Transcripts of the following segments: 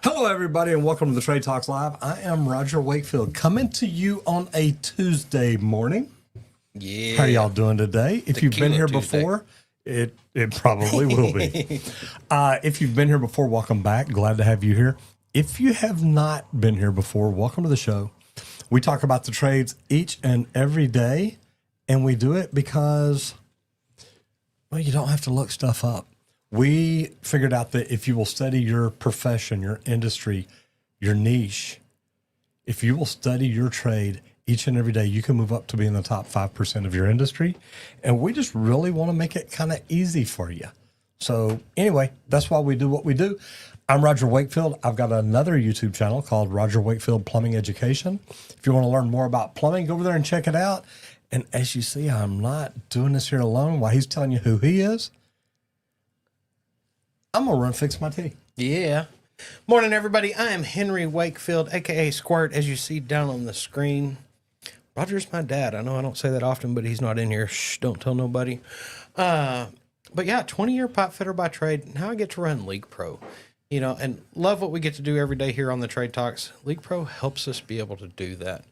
Hello, everybody, and welcome to the Trade Talks Live. I am Roger Wakefield, coming to you on a Tuesday morning. Yeah. How are y'all doing today? If you've been here Tuesday. before, it probably will be. If you've been here before, welcome back. Glad to have you here. If you have not been here before, welcome to the show. We talk about the trades each and every day, and we do it because, well, you don't have to look stuff up. We figured out that if you will study your profession, your industry, your niche, if you will study your trade each and every day, you can move up to be in the top 5% of your industry. And we just really want to make it kind of easy for you. So anyway, that's why we do what we do. I'm Roger Wakefield. I've got another YouTube channel called Roger Wakefield Plumbing Education. If you want to learn more about plumbing, go over there and check it out. And as you see, I'm not doing this here alone while he's telling you who he is. I'm going to run fix my tea. Yeah. Morning, everybody. I am Henry Wakefield, a.k.a. Squirt, as you see down on the screen. Roger's my dad. I know I don't say that often, but he's not in here. Shh, don't tell nobody. But yeah, 20-year pipe fitter by trade. Now I get to run LeakPro. You know, and love what we get to do every day here on the Trade Talks. LeakPro helps us be able to do that.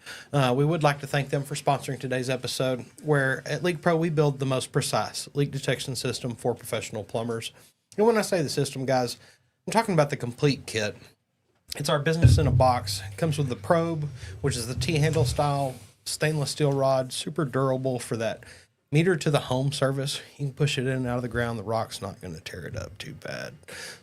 We would like to thank them for sponsoring today's episode, where at LeakPro we build the most precise leak detection system for professional plumbers. And when I say the system, guys, I'm talking about the complete kit. It's our business in a box. It comes with the probe, which is the T-handle style stainless steel rod, super durable for that meter to the home service. You can push it in and out of the ground. The rock's not going to tear it up too bad.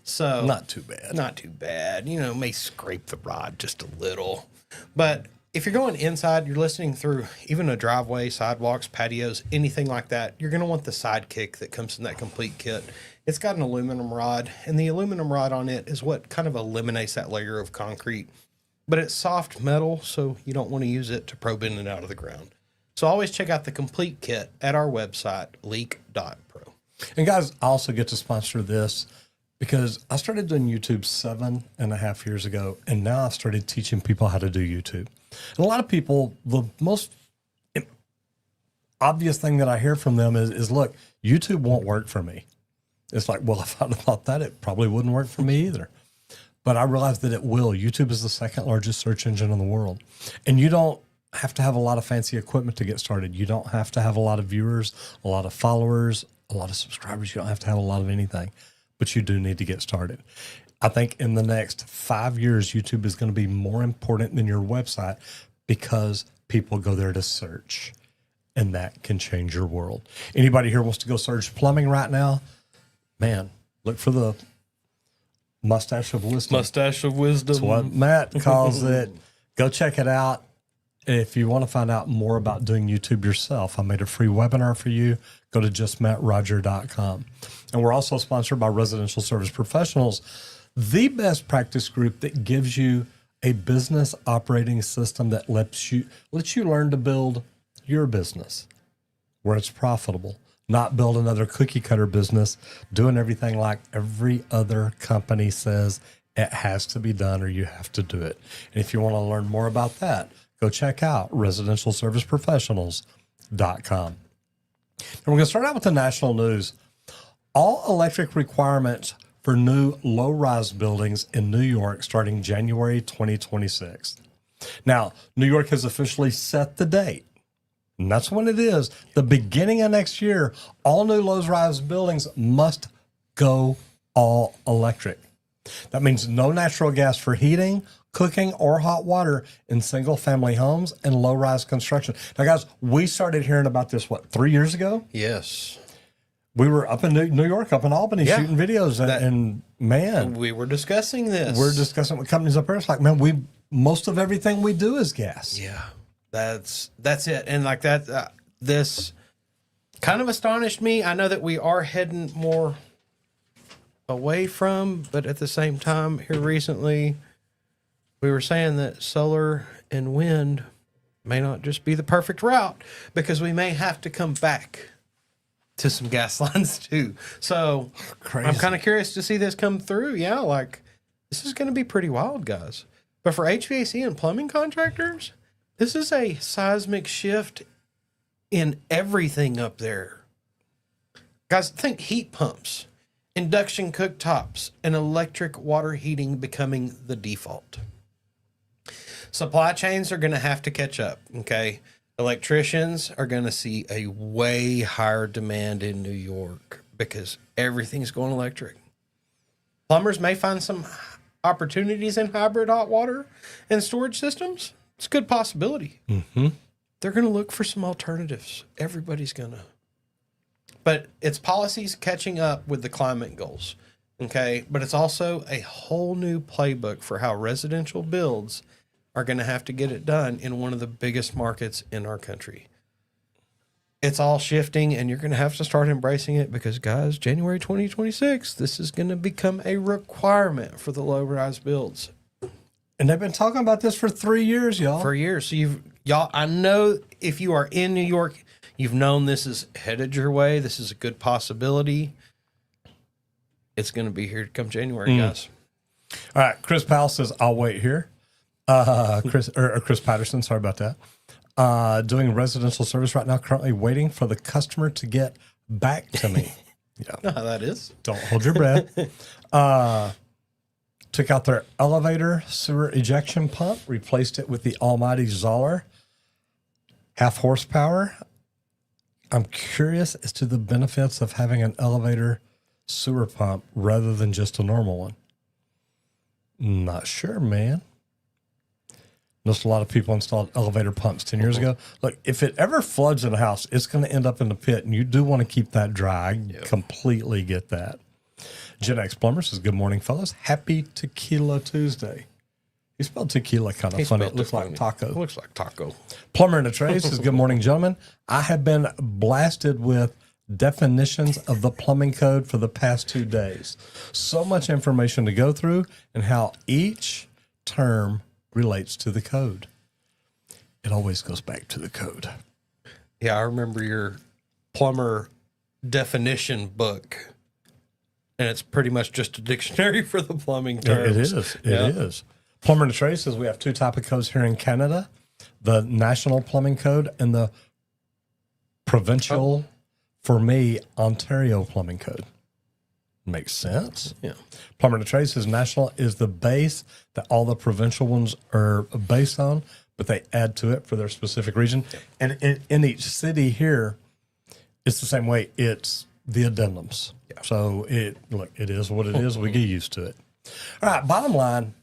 So Not too bad. Not too bad. You know, may scrape the rod just a little. But if you're going inside, you're listening through even a driveway, sidewalks, patios, anything like that, you're going to want the sidekick that comes in that complete kit. It's got an aluminum rod, and the aluminum rod on it is what kind of eliminates that layer of concrete. But it's soft metal, so you don't want to use it to probe in and out of the ground. So always check out the complete kit at our website, leak.pro. And guys, I also get to sponsor this because I started doing YouTube 7.5 years ago, and now I've started teaching people how to do YouTube. And a lot of people, the most obvious thing that I hear from them is look, YouTube won't work for me. It's like, well, if I'd thought that, it probably wouldn't work for me either. But I realized that it will. YouTube is the second largest search engine in the world. And you don't have to have a lot of fancy equipment to get started. You don't have to have a lot of viewers, a lot of followers, a lot of subscribers. You don't have to have a lot of anything, but you do need to get started. I think in the next 5 years, YouTube is going to be more important than your website because people go there to search, and that can change your world. Anybody here wants to go search plumbing right now? Man, look for the mustache of wisdom. Mustache of wisdom. That's what Matt calls it. Go check it out. If you want to find out more about doing YouTube yourself, I made a free webinar for you. Go to justmattroger.com. And we're also sponsored by Residential Service Professionals, the best practice group that gives you a business operating system that lets you learn to build your business where it's profitable. Not build another cookie cutter business, doing everything like every other company says it has to be done or you have to do it. And if you want to learn more about that, go check out residentialserviceprofessionals.com. And we're going to start out with the national news. All electric requirements for new low-rise buildings in New York starting January 2026. Now, New York has officially set the date. And that's when it is. The beginning of next year, all new low-rise buildings must go all electric. That means no natural gas for heating, cooking, or hot water in single-family homes and low-rise construction. Now, guys, we started hearing about this, 3 years ago? Yes. We were up in New York, up in Albany, shooting videos, and man. We were discussing this. We're discussing with companies up there. It's like, man, most of everything we do is gas. Yeah. That's it. And like that, this kind of astonished me. I know that we are heading more away from, but at the same time here recently, we were saying that solar and wind may not just be the perfect route because we may have to come back to some gas lines too. So Crazy. I'm kind of curious to see this come through. Yeah. Like this is going to be pretty wild, guys. But for HVAC and plumbing contractors, this is a seismic shift in everything up there. Guys, think heat pumps. induction cooktops, and electric water heating becoming the default. Supply chains are going to have to catch up, okay? Electricians are going to see a way higher demand in New York because everything's going electric. Plumbers may find some opportunities in hybrid hot water and storage systems. It's a good possibility. Mm-hmm. They're going to look for some alternatives. Everybody's going to. But it's policies catching up with the climate goals, okay? But it's also a whole new playbook for how residential builds are going to have to get it done in one of the biggest markets in our country. It's all shifting, and you're going to have to start embracing it because, guys, January 2026, this is going to become a requirement for the low-rise builds. And they've been talking about this for 3 years, y'all. For years. So y'all, I know if you are in New York, you've known this is headed your way. This is a good possibility. It's going to be here come January, guys. All right. Chris Powell says, I'll wait here. Chris Patterson, sorry about that. Doing residential service right now, currently waiting for the customer to get back to me. Yeah. That is. Don't hold your breath. Took out their elevator sewer ejection pump, replaced it with the almighty Zoller, 1/2 horsepower. I'm curious as to the benefits of having an elevator sewer pump rather than just a normal one. Not sure, man. Noticed a lot of people installed elevator pumps 10 years ago. Look, if it ever floods in a house, it's going to end up in the pit, and you do want to keep that dry. I completely get that. Gen X Plumber says, good morning, fellas. Happy Tequila Tuesday. He spelled tequila kind of funny. It looks like taco. It looks like taco. Plumber in the Trade says, good morning, gentlemen. I have been blasted with definitions of the plumbing code for the past 2 days. So much information to go through and how each term relates to the code. It always goes back to the code. Yeah, I remember your plumber definition book, and it's pretty much just a dictionary for the plumbing terms. It is. It is. Plumber in the Trade says we have 2 type of codes here in Canada, the National Plumbing Code and the provincial, for me, Ontario Plumbing Code. Makes sense. Yeah. Plumber in the Trade says national is the base that all the provincial ones are based on, but they add to it for their specific region. And in each city here, it's the same way. It's the addendums. Yeah. So it is what it is. We get used to it. All right. Bottom line,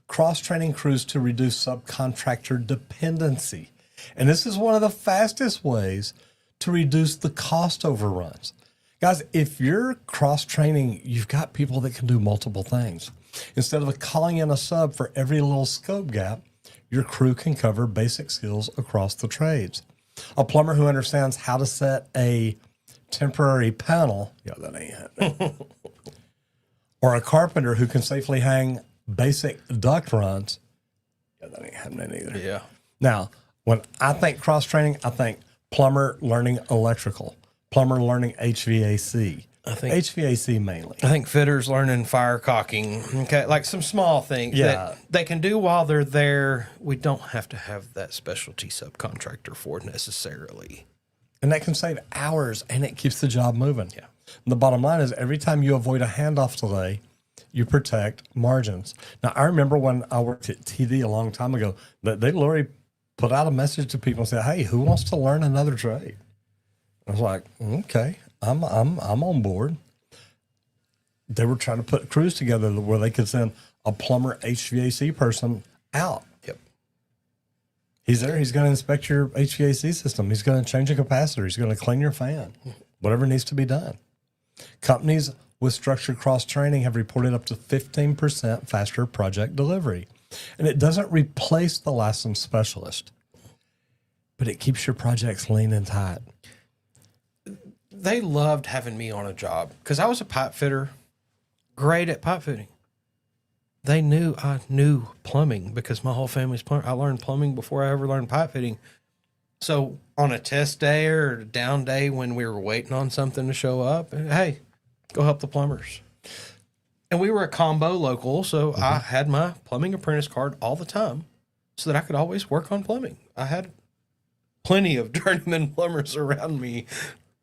cross-training crews to reduce subcontractor dependency. And this is one of the fastest ways to reduce the cost overruns. Guys, if you're cross-training, you've got people that can do multiple things. Instead of calling in a sub for every little scope gap, your crew can cover basic skills across the trades. A plumber who understands how to set a temporary panel, that ain't happening. Or a carpenter who can safely hang basic duct runs, that ain't happening either. Yeah. Now, when I think cross-training, I think plumber learning electrical. Plumber learning HVAC. I think HVAC mainly. I think fitters learning fire caulking. Okay, like some small things that they can do while they're there. We don't have to have that specialty subcontractor for necessarily. And that can save hours, and it keeps the job moving. Yeah. And the bottom line is every time you avoid a handoff delay, you protect margins. Now, I remember when I worked at TD a long time ago, that they literally put out a message to people and said, hey, who wants to learn another trade? I was like, okay, I'm on board. They were trying to put crews together where they could send a plumber HVAC person out. Yep. He's there. He's going to inspect your HVAC system. He's going to change a capacitor. He's going to clean your fan, whatever needs to be done. Companies with structured cross-training have reported up to 15% faster project delivery. And it doesn't replace the licensed specialist, but it keeps your projects lean and tight. They loved having me on a job because I was a pipe fitter, great at pipe fitting. They knew I knew plumbing because my whole family's plumber. I learned plumbing before I ever learned pipe fitting. So on a test day or a down day when we were waiting on something to show up, hey, go help the plumbers. And we were a combo local, so I had my plumbing apprentice card all the time so that I could always work on plumbing. I had plenty of journeyman plumbers around me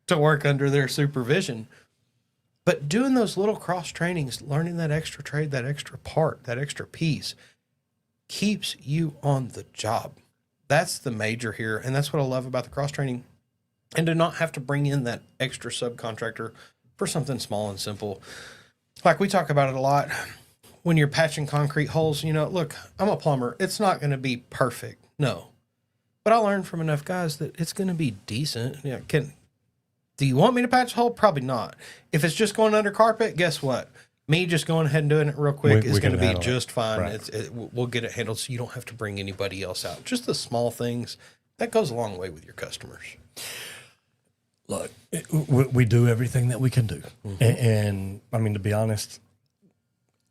to work under their supervision. But doing those little cross trainings, learning that extra trade, that extra part, that extra piece, keeps you on the job. That's the major here. And that's what I love about the cross training. And to not have to bring in that extra subcontractor for something small and simple. Like we talk about it a lot when you're patching concrete holes. You know, look, I'm a plumber. It's not going to be perfect. No. But I learned from enough guys that it's going to be decent. You know, do you want me to patch a hole? Probably not. If it's just going under carpet, guess what? Me just going ahead and doing it real quick is going to be just fine. Right. We'll get it handled so you don't have to bring anybody else out. Just the small things, that goes a long way with your customers. Look, we do everything that we can do. And I mean, to be honest,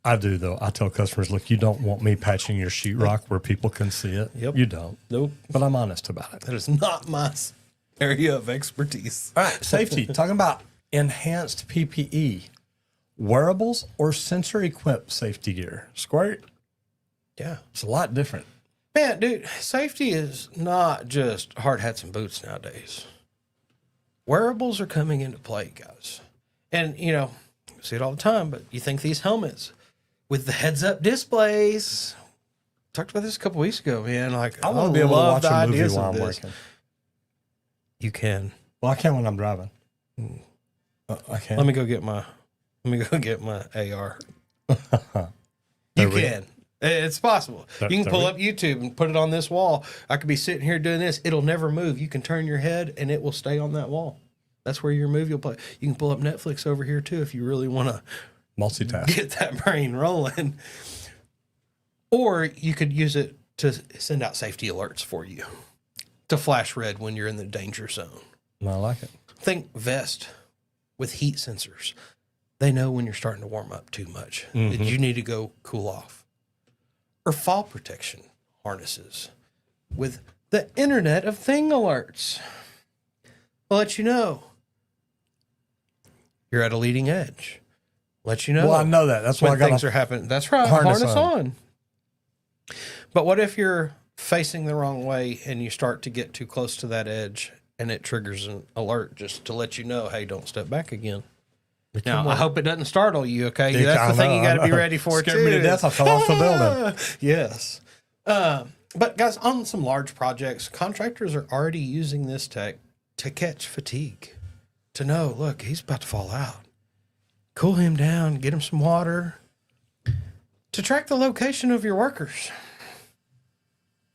I do, though. I tell customers, look, you don't want me patching your sheetrock where people can see it. Yep. You don't. Nope. But I'm honest about it. That is not my area of expertise. All right, safety. Talking about enhanced PPE, wearables or sensor-equipped safety gear. Squirt? Yeah. It's a lot different. Man, dude, safety is not just hard hats and boots nowadays. Wearables are coming into play, guys. And, you know, you see it all the time, but you think these helmets with the heads-up displays. Talked about this a couple weeks ago, man. Like, I want to be able to watch a movie while I'm working. You can. Well, I can when I'm driving. I can. Let me go get my AR. You can. It's possible. You can pull up YouTube and put it on this wall. I could be sitting here doing this. It'll never move. You can turn your head and it will stay on that wall. That's where your movie will play. You can pull up Netflix over here too if you really want to multitask, get that brain rolling. Or you could use it to send out safety alerts for you, to flash red when you're in the danger zone. I like it. Think vest with heat sensors. They know when you're starting to warm up too much, that you need to go cool off. Or fall protection harnesses with the Internet of Thing alerts. I'll let you know you're at a leading edge. Let you know. Well, I know that. That's why I got things are happening. That's right. Harness on. But what if you're facing the wrong way and you start to get too close to that edge and it triggers an alert just to let you know, hey, don't step back again. Now, I hope it doesn't startle you, okay? That's the thing you got to be ready for, too. Scared me to death. I fell off the building. Yes. But, guys, on some large projects, contractors are already using this tech to catch fatigue, to know, look, he's about to fall out. Cool him down, get him some water, to track the location of your workers.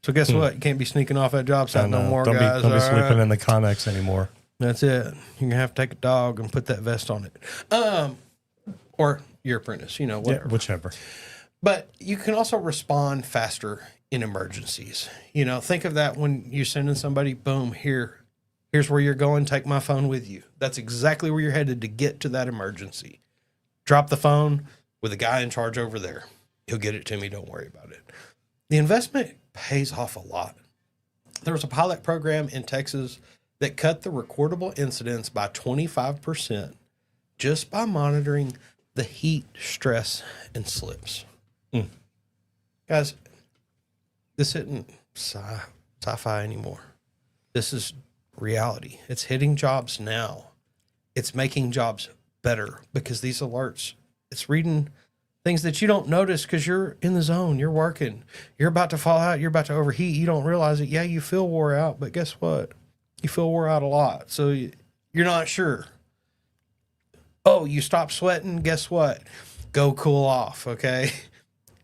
So guess what? You can't be sneaking off that job site no more, guys. Don't be sleeping in the Connex anymore. That's it. You're going to have to take a dog and put that vest on it. Or your apprentice, you know, whatever. Yeah, whichever. But you can also respond faster in emergencies. You know, think of that when you're sending somebody, boom, here's where you're going. Take my phone with you. That's exactly where you're headed to get to that emergency. Drop the phone with a guy in charge over there. He'll get it to me. Don't worry about it. The investment pays off a lot. There was a pilot program in Texas that cut the recordable incidents by 25% just by monitoring the heat, stress, and slips. Guys, this isn't sci-fi anymore. This is reality. It's hitting jobs now. It's making jobs better because these alerts, it's reading things that you don't notice because you're in the zone. You're working. You're about to fall out. You're about to overheat. You don't realize it. Yeah, you feel wore out, but guess what? You feel wore out a lot. So you're not sure. Oh, you stop sweating. Guess what? Go cool off. Okay.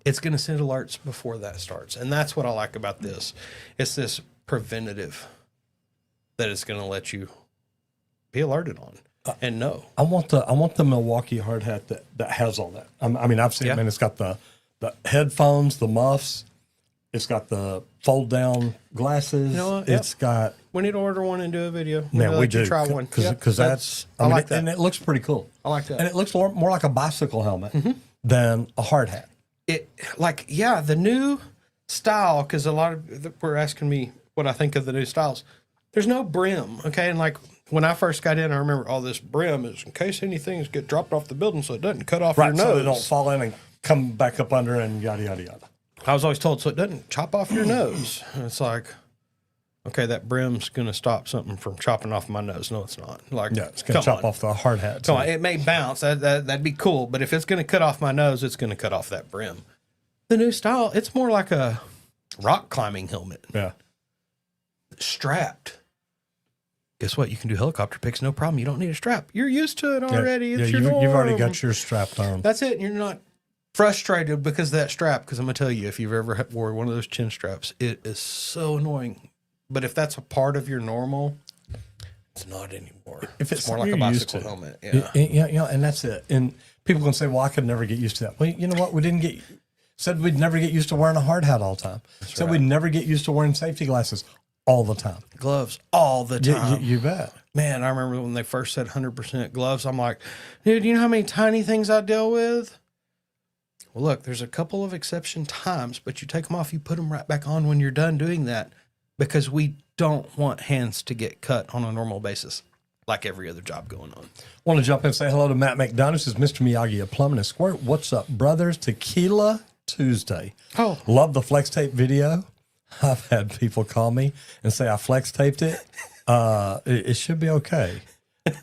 It's going to send alerts before that starts. And that's what I like about this. It's this preventative that it's going to let you be alerted on and know. I want the Milwaukee hard hat that has all that. I mean, I've seen it, man. It's got the headphones, the muffs. It's got the fold down glasses. You know what? It's got. We need to order one and do a video. We do. Try one because that's. I like that, and it looks pretty cool. I like that, and it looks more like a bicycle helmet than a hard hat. The new style. Because a lot of were asking me what I think of the new styles. There's no brim, okay, and like when I first got in, I remember all this brim is in case anything gets dropped off the building, so it doesn't cut off your nose, so they don't fall in and come back up under and yada yada yada. I was always told so it doesn't chop off your nose. And it's like, okay, that brim's going to stop something from chopping off my nose. No, it's not. Like, Yeah, it's going to chop off the hard hat. Come on, it may bounce. That'd be cool. But if it's going to cut off my nose, it's going to cut off that brim. The new style, it's more like a rock climbing helmet. Yeah. Strapped. Guess what? You can do helicopter picks, no problem. You don't need a strap. You're used to it already. It's your you've already norm. got yours strapped on. That's it. And you're not frustrated because of that strap. Because I'm going to tell you, if you've ever wore one of those chin straps, it is so annoying. But if that's a part of your normal, it's not anymore. If it's more like a bicycle helmet. Yeah, and that's it. And people can say, well, I could never get used to that. Well, you know what? Said we'd never get used to wearing a hard hat all the time. Said we'd never get used to wearing safety glasses all the time. Gloves all the time. You bet. Man, I remember when they first said 100% gloves. I'm like, dude, you know how many tiny things I deal with? Well, look, there's a couple of exception times, but you take them off, you put them right back on when you're done doing that, because we don't want hands to get cut on a normal basis like every other job going on. Want to jump in and say hello to Matt McDonough. This is Mr. Miyagi of Plumbing and Squirt. What's up, brothers? Tequila Tuesday. Oh. Love the flex tape video. I've had people call me and say I flex taped it. It should be okay.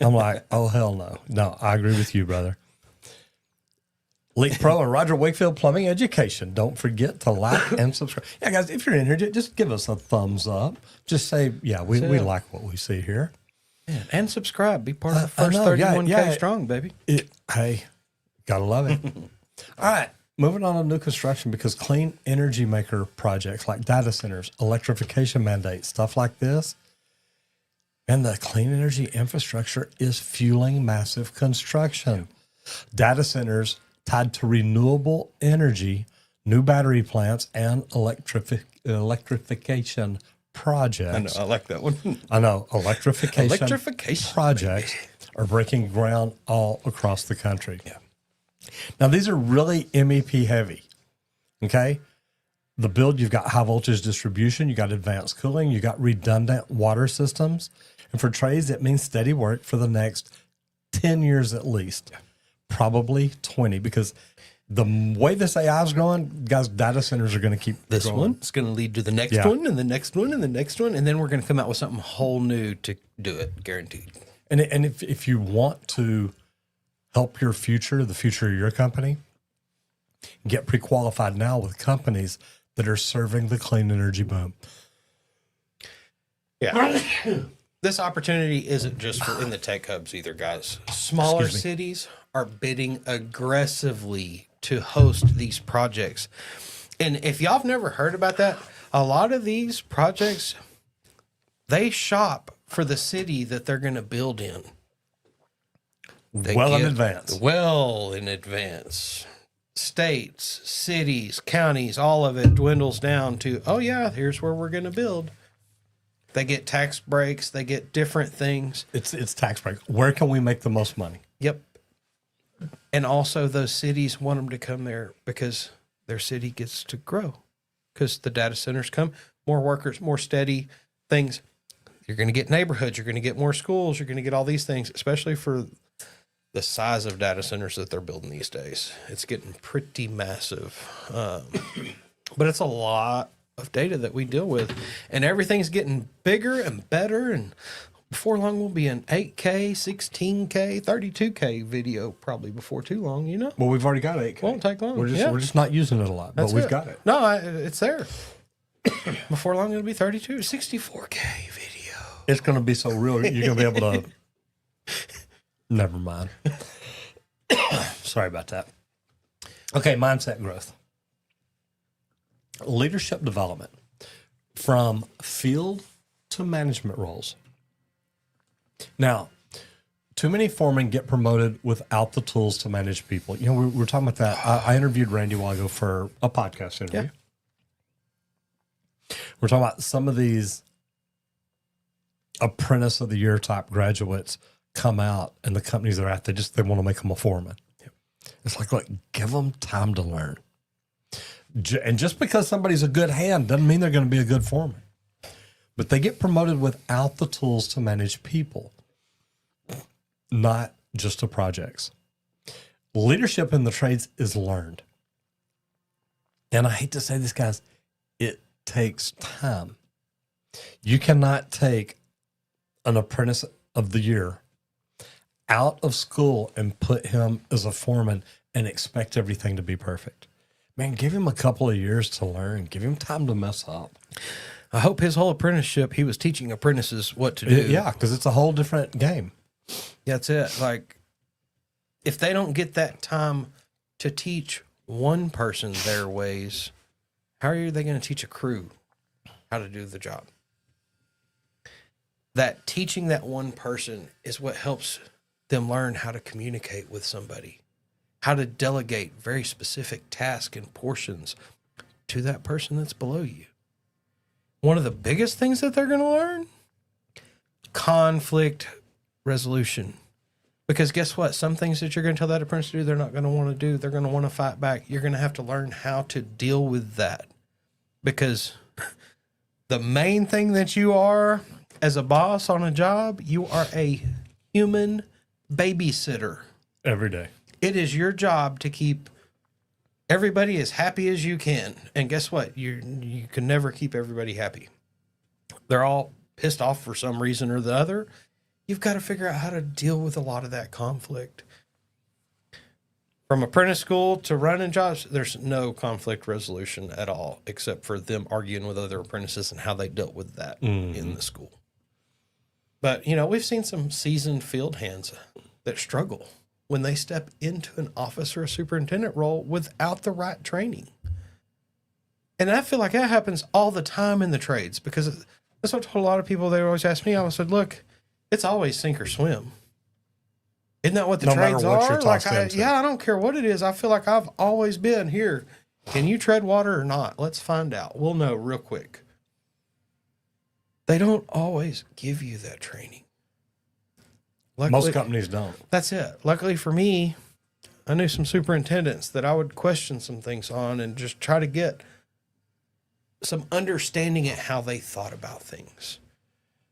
I'm like, oh, hell no. No, I agree with you, brother. LeakPro and Roger Wakefield Plumbing Education. Don't forget to like and subscribe. Yeah, guys, if you're in here, just give us a thumbs up. Just say, yeah, we like what we see here. Man, and subscribe. Be part of the first 31K strong, baby. Hey, gotta love it. All right, moving on to new construction, because clean energy maker projects like data centers, electrification mandates, stuff like this, and the clean energy infrastructure is fueling massive construction. Data centers tied to renewable energy, new battery plants, and electrification projects. I know, I like that one. I know. Electrification projects baby. are breaking ground all across the country. Yeah. Now, these are really MEP heavy. Okay. The build, you've got high voltage distribution, you got advanced cooling, you got redundant water systems. And for trades, it means steady work for the next 10 years at least. Yeah. Probably 20, because the way this AI is growing, guys, data centers are going to keep this growing. one. It's going to lead to the next one, and the next one, and the next one, and then we're going to come out with something whole new to do it, guaranteed. And if you want to help your future, the future of your company, get pre-qualified now with companies that are serving the clean energy boom. Yeah. This opportunity isn't just for in the tech hubs either, guys. Smaller cities are bidding aggressively to host these projects. And if y'all have never heard about that, a lot of these projects, they shop for the city that they're going to build in. Well in advance. Well in advance. States, cities, counties, all of it dwindles down to, oh yeah, here's where we're going to build. They get tax breaks. They get different things. It's tax break. Where can we make the most money? Yep. And also those cities want them to come there because their city gets to grow. Because the data centers come, more workers, more steady things. You're going to get neighborhoods. You're going to get more schools. You're going to get all these things, especially for the size of data centers that they're building these days. It's getting pretty massive. But it's a lot of data that we deal with, and everything's getting bigger and better, and before long we'll be an 8K, 16K, 32K video probably before too long, you know? Well, we've already got 8K. Won't take long. We're just not using it a lot, but we've got it. No, it's there. Before long it'll be 32, 64K video. It's going to be so real, you're going to be able to... Never mind. Sorry about that. Okay, mindset growth. Leadership development from field to management roles. Now, too many foremen get promoted without the tools to manage people. You know, we're talking about that. I interviewed Randy a while ago for a podcast interview. Yeah. We're talking about some of these apprentice of the year type graduates come out, and the companies they're at, they want to make them a foreman. Yep. It's like, look, give them time to learn. And just because somebody's a good hand doesn't mean they're going to be a good foreman. But they get promoted without the tools to manage people, not just the projects. Leadership in the trades is learned. And I hate to say this, guys, it takes time. You cannot take an apprentice of the year out of school and put him as a foreman and expect everything to be perfect. Man, give him a couple of years to learn. Give him time to mess up. I hope his whole apprenticeship, he was teaching apprentices what to do. Yeah, because it's a whole different game. That's it. Like, if they don't get that time to teach one person their ways, how are they going to teach a crew how to do the job? That teaching that one person is what helps them learn how to communicate with somebody, how to delegate very specific tasks and portions to that person that's below you. One of the biggest things that they're going to learn, conflict resolution. Because guess what? Some things that you're going to tell that apprentice to do, they're not going to want to do. They're going to want to fight back. You're going to have to learn how to deal with that. Because the main thing that you are as a boss on a job, you are a human babysitter. Every day. It is your job to keep everybody as happy as you can. And guess what? You can never keep everybody happy. They're all pissed off for some reason or the other. You've got to figure out how to deal with a lot of that conflict. From apprentice school to running jobs, there's no conflict resolution at all, except for them arguing with other apprentices and how they dealt with that in the school. But, you know, we've seen some seasoned field hands that struggle when they step into an office or a superintendent role without the right training. And I feel like that happens all the time in the trades, because that's what I told a lot of people. They always ask me, I said, look, it's always sink or swim. Isn't that what the trades are? Like, I don't care what it is. I feel like I've always been here. Can you tread water or not? Let's find out. We'll know real quick. They don't always give you that training. Luckily, most companies don't. That's it. Luckily for me, I knew some superintendents that I would question some things on and just try to get some understanding at how they thought about things.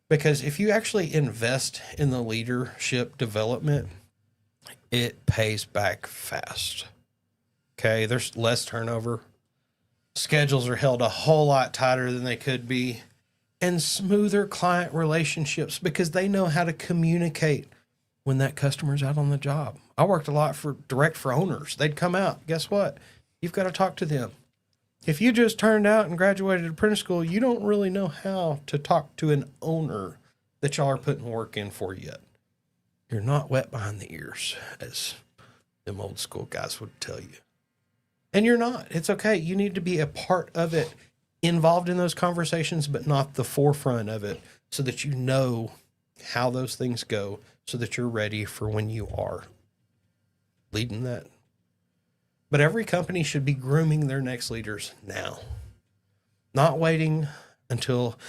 Because if you actually invest in the leadership development, it pays back fast. Okay, there's less turnover. Schedules are held a whole lot tighter than they could be. And smoother client relationships, because they know how to communicate when that customer's out on the job. I worked a lot for owners. They'd come out. Guess what? You've got to talk to them. If you just turned out and graduated apprentice school, you don't really know how to talk to an owner that y'all are putting work in for yet. You're not wet behind the ears, as them old school guys would tell you. And you're not. It's okay. You need to be a part of it, involved in those conversations, but not the forefront of it, so that you know how those things go, so that you're ready for when you are leading that. But every company should be grooming their next leaders now, not waiting until,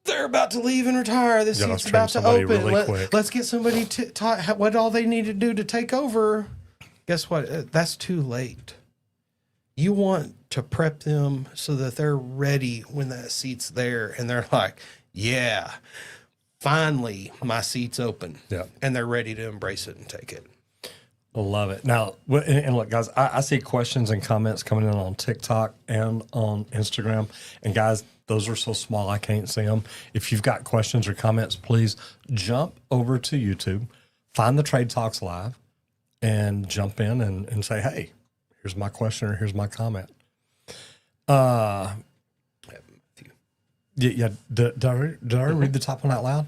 they're about to leave and retire. This seat's about to open. Let's get somebody taught what all they need to do to take over. Guess what? That's too late. You want to prep them so that they're ready when that seat's there, and they're like, yeah, finally my seat's open. Yeah. And they're ready to embrace it and take it. I love it. Now, and look, guys, I see questions and comments coming in on TikTok and on Instagram. And guys, those are so small I can't see them. If you've got questions or comments, please jump over to YouTube, find the Trade Talks Live, and jump in and say, hey, here's my question or here's my comment. Yeah. Did I read the top one out loud?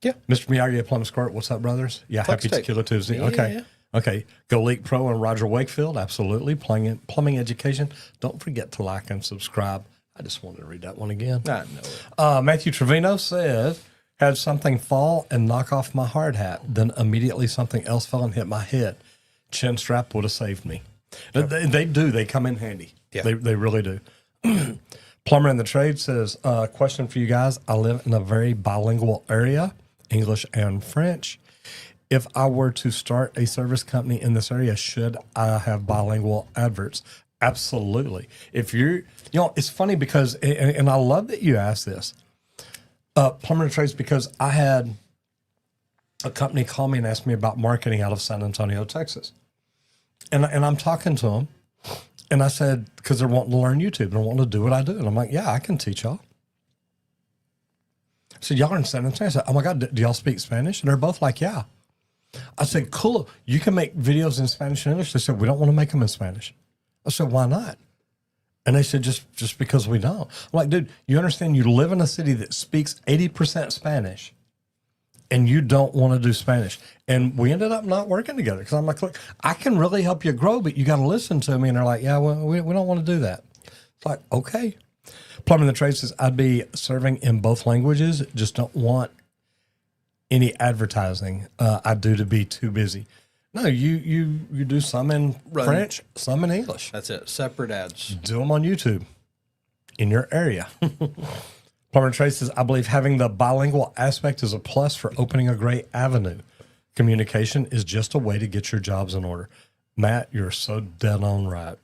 Yeah. Mr. Miyagi of Plum Squirt, what's up, brothers? Yeah, Flex happy tape. Tequila Tuesday. Yeah, Okay. yeah. Okay. Go LeakPro and Roger Wakefield. Absolutely. Plumbing education. Don't forget to like and subscribe. I just wanted to read that one again. I know it. Matthew Trevino says, had something fall and knock off my hard hat. Then immediately something else fell and hit my head. Chin strap would have saved me. They do. They come in handy. Yeah. They really do. Plumber in the Trade says, question for you guys. I live in a very bilingual area, English and French. If I were to start a service company in this area, should I have bilingual adverts? Absolutely. If you're, it's funny because, and I love that you asked this, Plumber in the Trades, because I had a company call me and ask me about marketing out of San Antonio, Texas. And I'm talking to them, and I said, because they're wanting to learn YouTube, they're wanting to do what I do. And I'm like, yeah, I can teach y'all. So y'all are in San Antonio. I said, oh my God, do y'all speak Spanish? And they're both like, yeah. I said, cool. You can make videos in Spanish and English. They said, we don't want to make them in Spanish. I said, why not? And they said, just because we don't. I'm like, dude, you understand you live in a city that speaks 80% Spanish and you don't want to do Spanish. And we ended up not working together because I'm like, look, I can really help you grow, but you got to listen to me. And they're like, yeah, well, we don't want to do that. It's like, okay. Plumbing the Trade says, I'd be serving in both languages, just don't want any advertising I do to be too busy. No, you do some in French, some in English. That's it. Separate ads. Do them on YouTube in your area. Plumber Trade says, I believe having the bilingual aspect is a plus for opening a great avenue. Communication is just a way to get your jobs in order. Matt, you're so dead on right.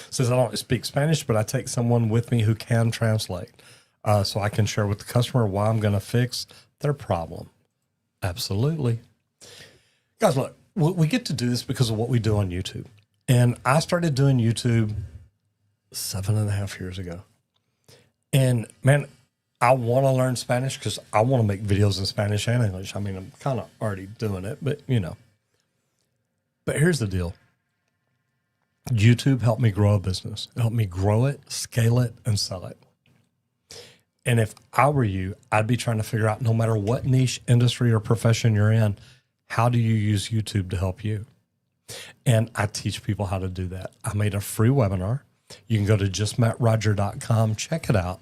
Says, I don't speak Spanish, but I take someone with me who can translate so I can share with the customer why I'm going to fix their problem. Absolutely. Guys, look, we get to do this because of what we do on YouTube. And I started doing YouTube 7.5 years ago. And man, I want to learn Spanish because I want to make videos in Spanish and English. I mean, I'm kind of already doing it, but you know. But here's the deal. YouTube helped me grow a business. It helped me grow it, scale it, and sell it. And if I were you, I'd be trying to figure out, no matter what niche, industry, or profession you're in, how do you use YouTube to help you? And I teach people how to do that. I made a free webinar. You can go to justmattroger.com, check it out.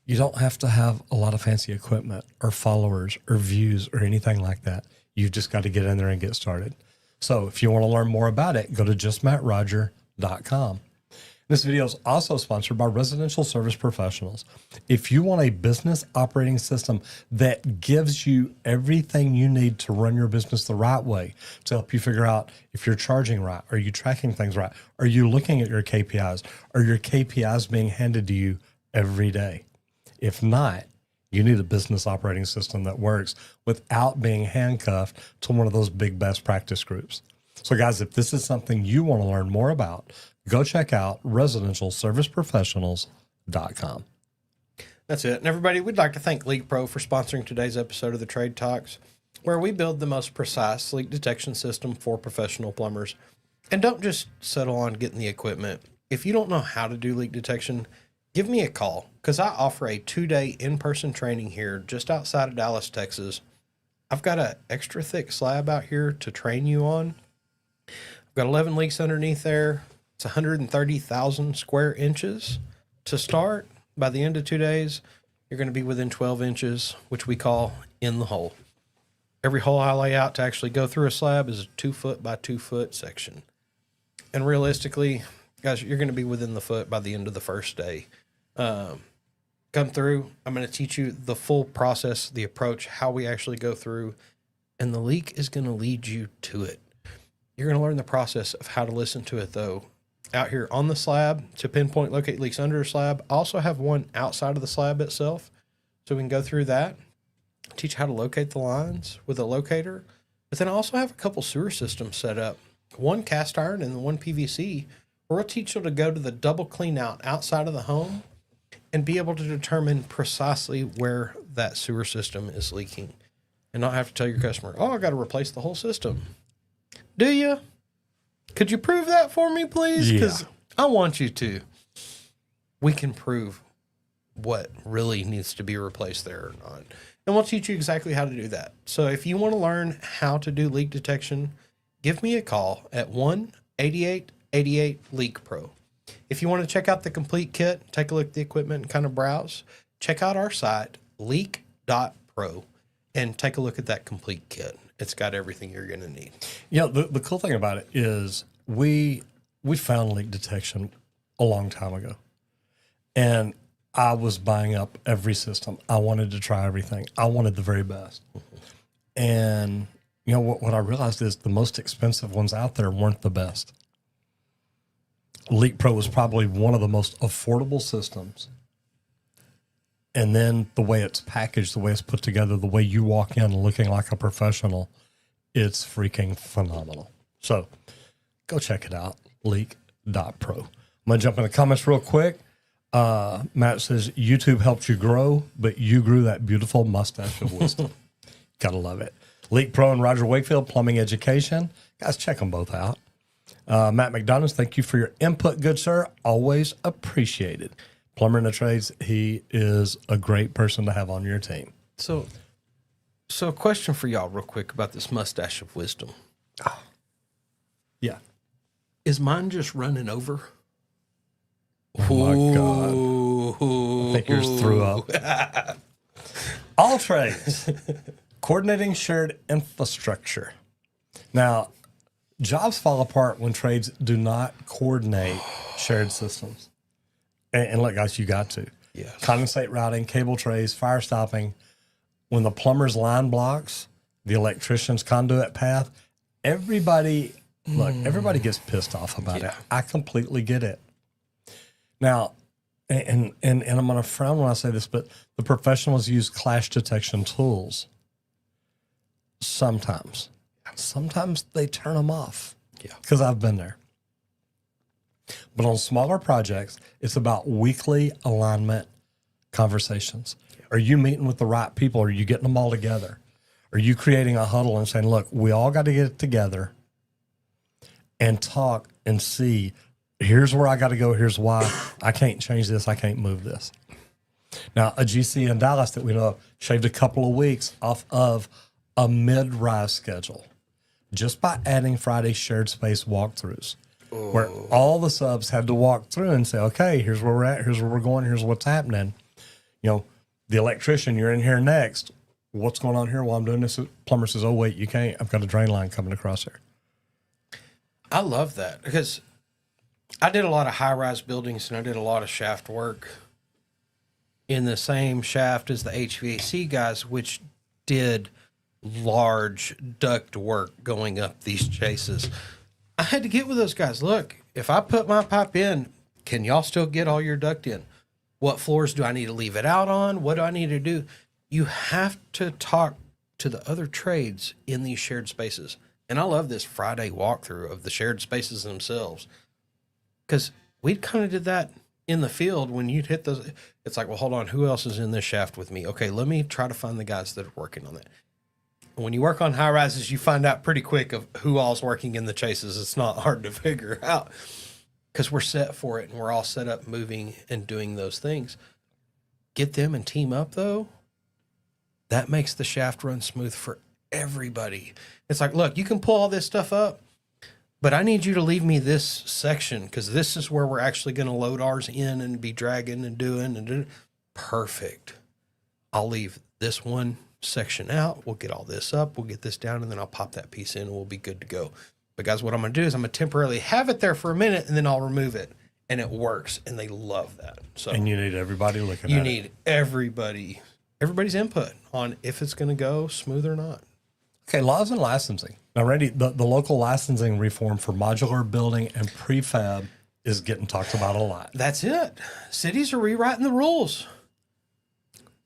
You don't have to have a lot of fancy equipment or followers or views or anything like that. You've just got to get in there and get started. So if you want to learn more about it, go to justmattroger.com. This video is also sponsored by Residential Service Professionals. If you want a business operating system that gives you everything you need to run your business the right way, to help you figure out if you're charging right, are you tracking things right, are you looking at your KPIs, are your KPIs being handed to you every day? If not, you need a business operating system that works without being handcuffed to one of those big best practice groups. So guys, if this is something you want to learn more about, go check out residentialserviceprofessionals.com. That's it. And everybody, we'd like to thank LeakPro for sponsoring today's episode of the Trade Talks, where we build the most precise leak detection system for professional plumbers. And don't just settle on getting the equipment. If you don't know how to do leak detection, give me a call, because I offer a 2-day in-person training here just outside of Dallas, Texas. I've got an extra thick slab out here to train you on. I've got 11 leaks underneath there. It's 130,000 square inches to start. By the end of 2 days, you're going to be within 12 inches, which we call in the hole. Every hole I lay out to actually go through a slab is a 2-foot by 2-foot section. And realistically, guys, you're going to be within the foot by the end of the first day. Come through. I'm going to teach you the full process, the approach, how we actually go through, and the leak is going to lead you to it. You're going to learn the process of how to listen to it, though. Out here on the slab to pinpoint locate leaks under a slab. I also have one outside of the slab itself, so we can go through that, teach how to locate the lines with a locator. But then I also have a couple sewer systems set up, one cast iron and one PVC, where we'll teach you to go to the double clean out outside of the home and be able to determine precisely where that sewer system is leaking, and not have to tell your customer, oh, I got to replace the whole system. Do you? Could you prove that for me, please? Because I want you to. We can prove what really needs to be replaced there or not. And we'll teach you exactly how to do that. So if you want to learn how to do leak detection, give me a call at 1-8888-LEAK-PRO. If you want to check out the complete kit, take a look at the equipment and kind of browse, check out our site, leak.pro, and take a look at that complete kit. It's got everything you're going to need. You know, the cool thing about it is we found leak detection a long time ago. And I was buying up every system. I wanted to try everything. I wanted the very best. And, you know, what I realized is the most expensive ones out there weren't the best. LeakPro was probably one of the most affordable systems. And then the way it's packaged, the way it's put together, the way you walk in looking like a professional, it's freaking phenomenal. So go check it out, leak.pro. I'm going to jump in the comments real quick. Matt says, YouTube helped you grow, but you grew that beautiful mustache of wisdom. Gotta love it. LeakPro and Roger Wakefield, plumbing education. Guys, check them both out. Matt McDonough, thank you for your input, good sir. Always appreciated. Plumber in the trades, he is a great person to have on your team. So a question for y'all real quick about this mustache of wisdom. Yeah. Is mine just running over? Oh my God. I think yours threw up. All trades. Coordinating shared infrastructure. Now, jobs fall apart when trades do not coordinate shared systems. And look, guys, you got to. Yes. Condensate routing, cable trays, fire stopping. When the plumber's line blocks, the electrician's conduit path, everybody gets pissed off about it. I completely get it. Now, and I'm going to frown when I say this, but the professionals use clash detection tools. Sometimes they turn them off. Yeah. Because I've been there. But on smaller projects, it's about weekly alignment conversations. Are you meeting with the right people? Are you getting them all together? Are you creating a huddle and saying, look, we all got to get together and talk and see, here's where I got to go. Here's why I can't change this. I can't move this. Now, a GC in Dallas that we know of shaved a couple of weeks off of a mid-rise schedule just by adding Friday shared space walkthroughs. Where all the subs had to walk through and say, okay, here's where we're at, here's where we're going, here's what's happening. You know, the electrician, you're in here next. What's going on here while I'm doing this? Plumber says, oh, wait, you can't. I've got a drain line coming across here. I love that because I did a lot of high-rise buildings and I did a lot of shaft work in the same shaft as the HVAC guys, which did large duct work going up these chases. I had to get with those guys. Look, if I put my pipe in, can y'all still get all your duct in? What floors do I need to leave it out on? What do I need to do? You have to talk to the other trades in these shared spaces. And I love this Friday walkthrough of the shared spaces themselves. Because we kind of did that in the field when you'd hit those. It's like, well, hold on, who else is in this shaft with me? Okay, let me try to find the guys that are working on that. When you work on high rises, you find out pretty quick of who all's working in the chases. It's not hard to figure out because we're set for it and we're all set up moving and doing those things. Get them and team up, though. That makes the shaft run smooth for everybody. It's like, look, you can pull all this stuff up, but I need you to leave me this section because this is where we're actually going to load ours in and be dragging and doing. Perfect. I'll leave this one section out. We'll get all this up. We'll get this down, and then I'll pop that piece in, and we'll be good to go. But guys, what I'm going to do is I'm going to temporarily have it there for a minute, and then I'll remove it, and it works, and they love that. So, and you need everybody looking at it. You need everybody's input on if it's going to go smooth or not. Okay, laws and licensing. Now, Randy, the local licensing reform for modular building and prefab is getting talked about a lot. That's it. Cities are rewriting the rules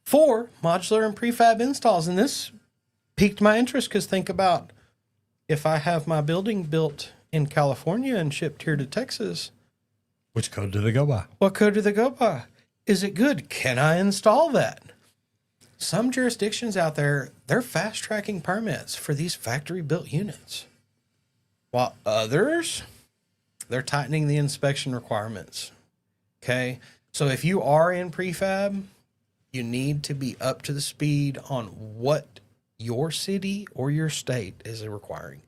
for modular and prefab installs. And this piqued my interest because think about if I have my building built in California and shipped here to Texas. Which code do they go by? What code do they go by? Is it good? Can I install that? Some jurisdictions out there, they're fast tracking permits for these factory built units. While others, they're tightening the inspection requirements. Okay. So if you are in prefab, you need to be up to the speed on what your city or your state is requiring.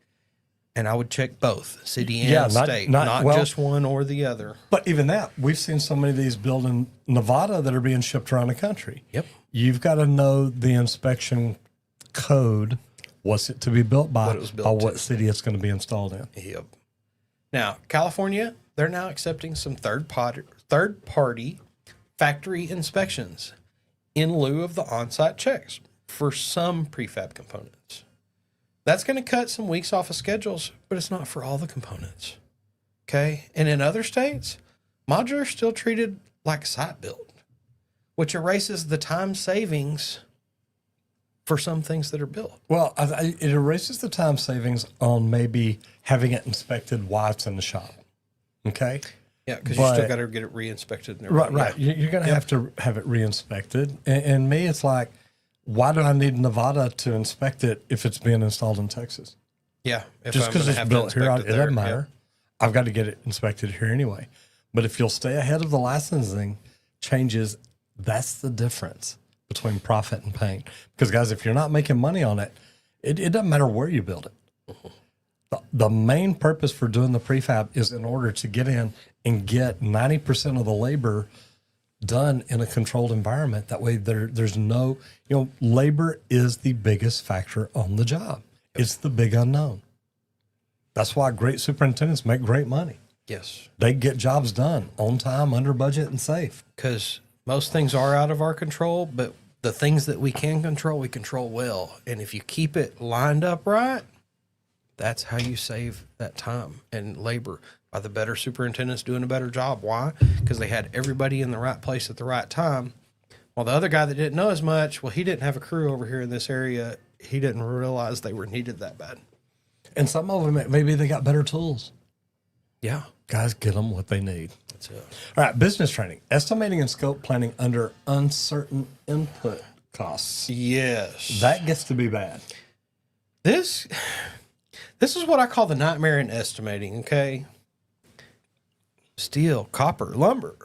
And I would check both, city and state, not just one or the other. But even that, we've seen so many of these built in Nevada that are being shipped around the country. Yep. You've got to know the inspection code, what's it to be built by, what city it's going to be installed in. Yep. Now, California, they're now accepting some third-party factory inspections in lieu of the on-site checks for some prefab components. That's going to cut some weeks off of schedules, but it's not for all the components. Okay? And in other states, modular is still treated like site build, which erases the time savings for some things that are built. Well, it erases the time savings on maybe having it inspected while it's in the shop. Okay? Yeah, because you still got to get it re-inspected. And Right, everything. right. You're going to have to have it re-inspected. And me, it's like, why do I need Nevada to inspect it if it's being installed in Texas? Yeah. If Just I'm because gonna it's have to built here, inspect it there, doesn't matter. I've got to get it inspected here anyway. But if you'll stay ahead of the licensing changes, that's the difference between profit and pain. Because, guys, if you're not making money on it, it doesn't matter where you build it. The main purpose for doing the prefab is in order to get in and get 90% of the labor done in a controlled environment. That way there's no, labor is the biggest factor on the job. It's the big unknown. That's why great superintendents make great money. Yes. They get jobs done on time, under budget, and safe. Because most things are out of our control, but the things that we can control, we control well. And if you keep it lined up right, that's how you save that time and labor. By the better superintendents doing a better job. Why? Because they had everybody in the right place at the right time. While the other guy that didn't know as much, well, he didn't have a crew over here in this area. He didn't realize they were needed that bad. And some of them, maybe they got better tools. Yeah. Guys, get them what they need. That's it. All right, business training. Estimating and scope planning under uncertain input costs. Yes. That gets to be bad. This is what I call the nightmare in estimating, okay? Steel, copper, lumber,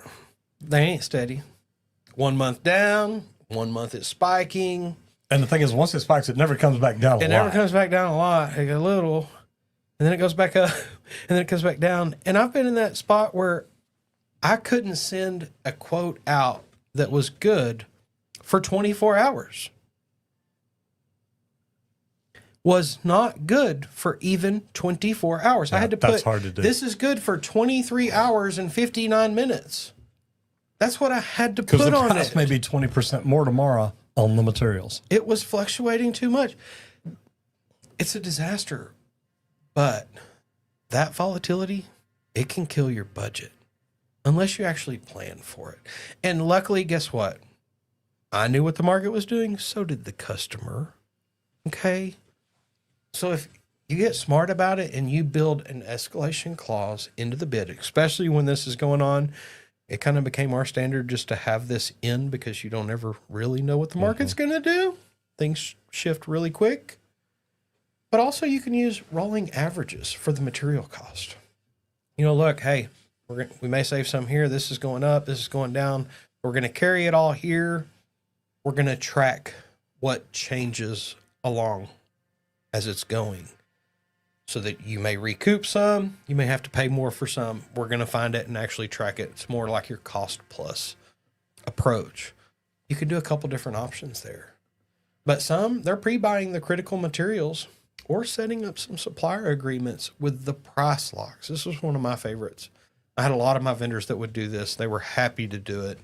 they ain't steady. 1 month down, 1 month it's spiking. And the thing is, once it spikes, it never comes back down a lot. It never comes back down a lot, like a little, and then it goes back up, and then it comes back down. And I've been in that spot where I couldn't send a quote out that was good for 24 hours. Was not good for even 24 hours. I had to put, that's hard to do. This is good for 23 hours and 59 minutes. That's what I had to put Because the on price it. may be 20% more tomorrow on the materials. It was fluctuating too much. It's a disaster. But that volatility, it can kill your budget unless you actually plan for it. And luckily, guess what? I knew what the market was doing. So did the customer. Okay. So if you get smart about it and you build an escalation clause into the bid, especially when this is going on, it kind of became our standard just to have this in because you don't ever really know what the market's going to do. Things shift really quick. But also you can use rolling averages for the material cost. Look, hey, we may save some here. This is going up. This is going down. We're going to carry it all here. We're going to track what changes along as it's going so that you may recoup some, you may have to pay more for some. We're going to find it and actually track it. It's more like your cost plus approach. You could do a couple different options there. But some, they're pre-buying the critical materials or setting up some supplier agreements with the price locks. This was one of my favorites. I had a lot of my vendors that would do this. They were happy to do it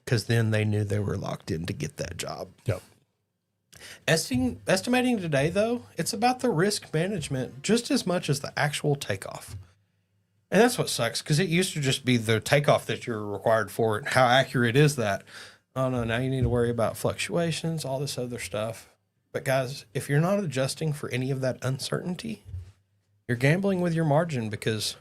because then they knew they were locked in to get that job. Yep. Estimating today, though, it's about the risk management just as much as the actual takeoff. And that's what sucks, because it used to just be the takeoff that you're required for it. How accurate is that? Oh, no, now you need to worry about fluctuations, all this other stuff. But, guys, if you're not adjusting for any of that uncertainty, you're gambling with your margin because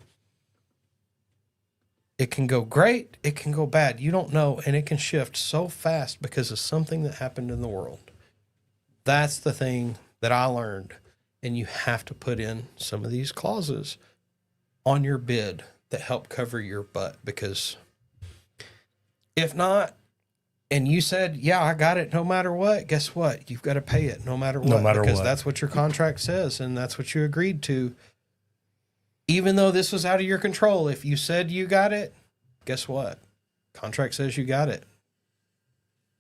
it can go great, it can go bad. You don't know, and it can shift so fast because of something that happened in the world. That's the thing that I learned. And you have to put in some of these clauses on your bid that help cover your butt, because if not, and you said, yeah, I got it no matter what, guess what? You've got to pay it no matter what. No matter because what. that's what your contract says, and that's what you agreed to. Even though this was out of your control, if you said you got it, guess what? Contract says you got it.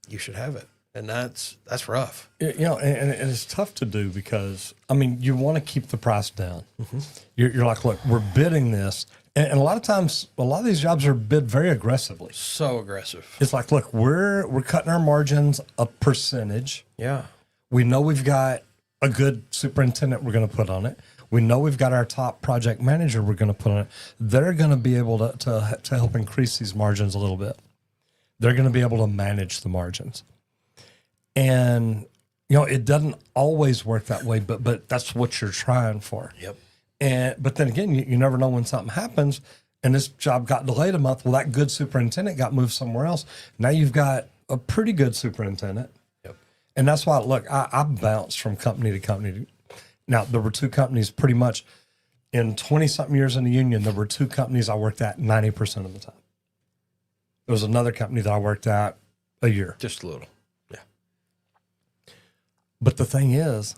You should have it. And that's rough. And it's tough to do because, you want to keep the price down. Mm-hmm. You're like, look, we're bidding this. And a lot of times, a lot of these jobs are bid very aggressively. So aggressive. It's like, look, we're cutting our margins a percentage. Yeah. We know we've got a good superintendent we're going to put on it. We know we've got our top project manager we're going to put on it. They're going to be able to help increase these margins a little bit. They're going to be able to manage the margins. And, it doesn't always work that way, but that's what you're trying for. Yep. But then again, you never know when something happens. and this job got delayed a month. Well, that good superintendent got moved somewhere else. Now you've got a pretty good superintendent. Yep. And that's why, look, I bounced from company to company. Now, there were 2 companies pretty much in 20-something years in the union. There were 2 companies I worked at 90% of the time. There was another company that I worked at a year. Just a little. Yeah. But the thing is,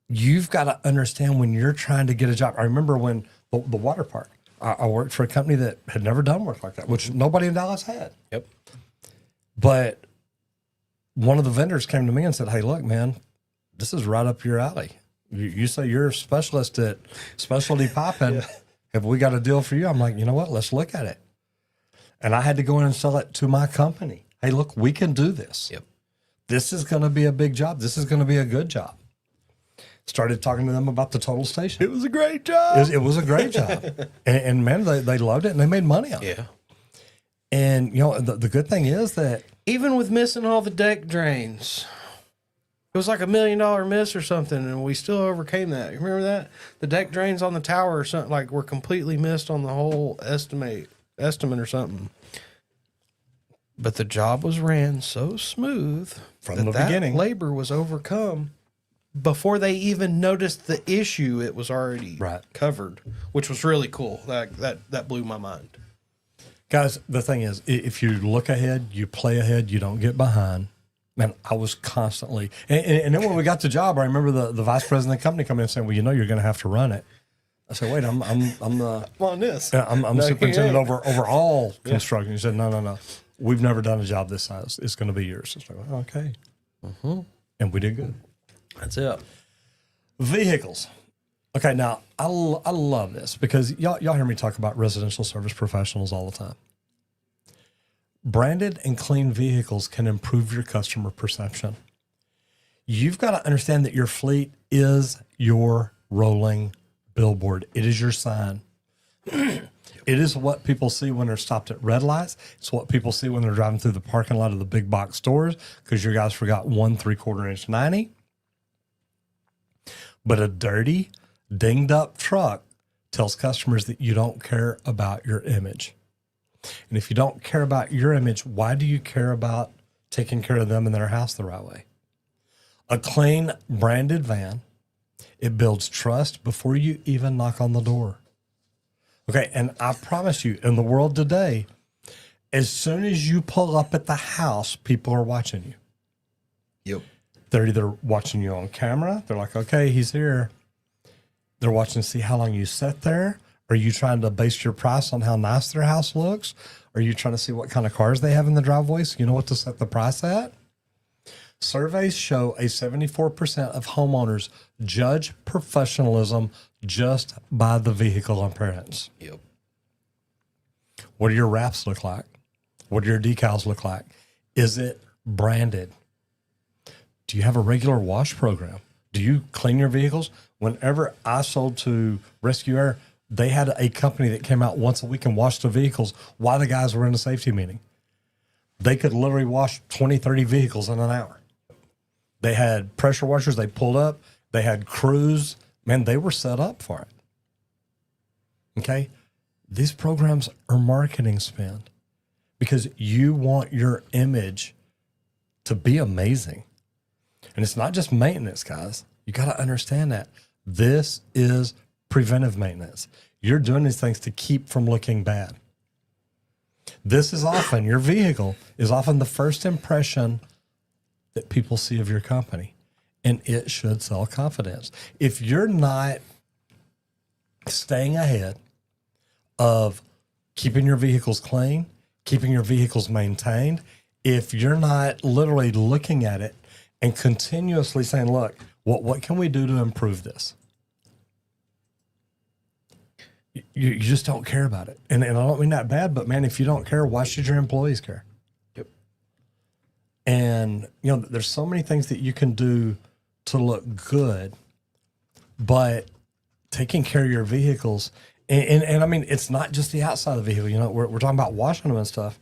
you've got to understand when you're trying to get a job. I remember when the water park, I worked for a company that had never done work like that, which nobody in Dallas had. Yep. But one of the vendors came to me and said, hey, look, man, this is right up your alley. You say you're a specialist at specialty piping. Yeah. Have we got a deal for you? I'm like, you know what? Let's look at it. And I had to go in and sell it to my company. Hey, look, we can do this. Yep. This is going to be a big job. This is going to be a good job. Started talking to them about the total station. It was a great job. It was a great job. And man, they loved it and they made money on it. Yeah. And, you know, the good thing is that Even with missing all the deck drains, it was like $1 million miss or something, and we still overcame that. You remember that? The deck drains on the tower or something, like, were completely missed on the whole estimate or something. But the job was ran so smooth From the beginning. labor was overcome before they even noticed the issue. It was already covered, which was really cool. That blew my mind. guys, the thing is, if you look ahead, you play ahead, you don't get behind. Man, I was constantly, and then when we got the job, I remember the vice president of the company coming in and saying, well, you know, you're going to have to run it. I said, wait, I'm the, On this. I'm No, superintendent you over all construction. He said, no. We've never done a job this size. It's going to be yours. It's like, okay. And we did good. That's it. Vehicles. Okay, now I love this because y'all hear me talk about residential service professionals all the time. Branded and clean vehicles can improve your customer perception. You've got to understand that your fleet is your rolling billboard. It is your sign. It is what people see when they're stopped at red lights. It's what people see when they're driving through the parking lot of the big box stores because your guys forgot 1 3/4 inch 90. But a dirty, dinged up truck tells customers that you don't care about your image. And if you don't care about your image, why do you care about taking care of them in their house the right way? A clean, branded van, it builds trust before you even knock on the door. Okay, and I promise you, in the world today, as soon as you pull up at the house, people are watching you. Yep. They're either watching you on camera. They're like, okay, he's here. They're watching to see how long you sit there. Are you trying to base your price on how nice their house looks? Are you trying to see what kind of cars they have in the driveway so you know what to set the price at? Surveys show a 74% of homeowners judge professionalism just by the vehicle appearance. Yep. What do your wraps look like? What do your decals look like? Is it branded? Do you have a regular wash program? Do you clean your vehicles? Whenever I sold to Rescue Air, they had a company that came out once a week and washed the vehicles while the guys were in a safety meeting. They could literally wash 20, 30 vehicles in an hour. They had pressure washers. They pulled up. They had crews. Man, they were set up for it. Okay? These programs are marketing spend because you want your image to be amazing. And it's not just maintenance, guys. You got to understand that. This is preventive maintenance. You're doing these things to keep from looking bad. This is often, your vehicle is often the first impression that people see of your company, and it should sell confidence. If you're not staying ahead of keeping your vehicles clean, keeping your vehicles maintained, if you're not literally looking at it and continuously saying, look, what can we do to improve this? You just don't care about it. And I don't mean that bad, but man, if you don't care, why should your employees care? Yep. And, you know, there's so many things that you can do to look good, but taking care of your vehicles, and I mean, it's not just the outside of the vehicle, you know, we're talking about washing them and stuff.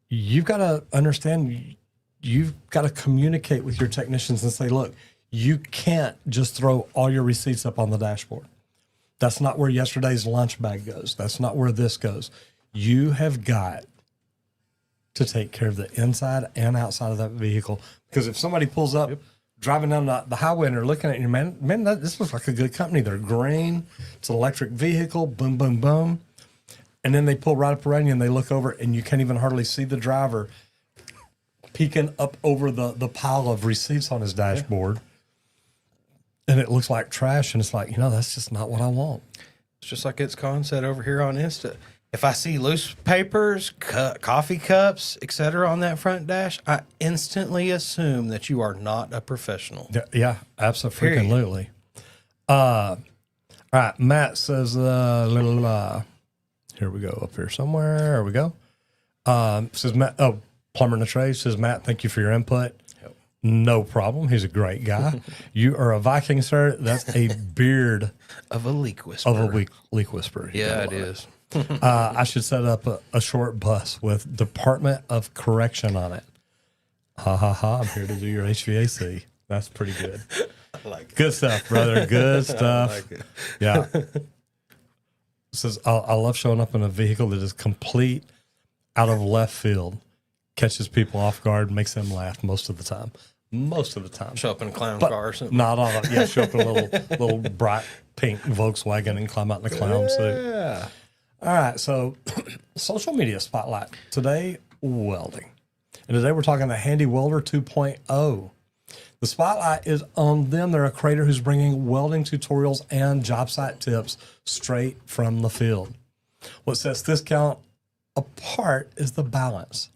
You've got to understand, you've got to communicate with your technicians and say, look, you can't just throw all your receipts up on the dashboard. That's not where yesterday's lunch bag goes. That's not where this goes. You have got to take care of the inside and outside of that vehicle. Because if somebody pulls up driving down the highway and they're looking at you, man, this looks like a good company. They're green. It's an electric vehicle. Boom, boom, boom. And then they pull right up around you and they look over and you can't even hardly see the driver peeking up over the pile of receipts on his dashboard. And it looks like trash. And it's like, that's just not what I want. It's just like it's Con said over here on Insta. If I see loose papers, coffee cups, etc. on that front dash, I instantly assume that you are not a professional. Yeah, absolutely. All right, Matt says, here we go, up here somewhere. There we go. Says Matt, Plumber in the Trade, says, Matt, thank you for your input. Yep. No problem. He's a great guy. You are a Viking, sir. That's a beard of a leak whisperer. Of a leak whisperer. Yeah, it is. I should set up a short bus with Department of Correction on it. Ha ha ha! I'm here to do your HVAC. That's pretty good. I like it. Good stuff, brother. Good stuff. I like it. Yeah. Says I love showing up in a vehicle that is complete out of left field, catches people off guard, makes them laugh most of the time. Show up in a clown car or something. Not all of it. Yeah, show up in a little bright pink Volkswagen and climb out in a clown suit. Yeah. All right, so social media spotlight. Today, welding. And today we're talking the Handy Welder 2.0. The spotlight is on them. They're a creator who's bringing welding tutorials and job site tips straight from the field. What sets this account apart is the balance.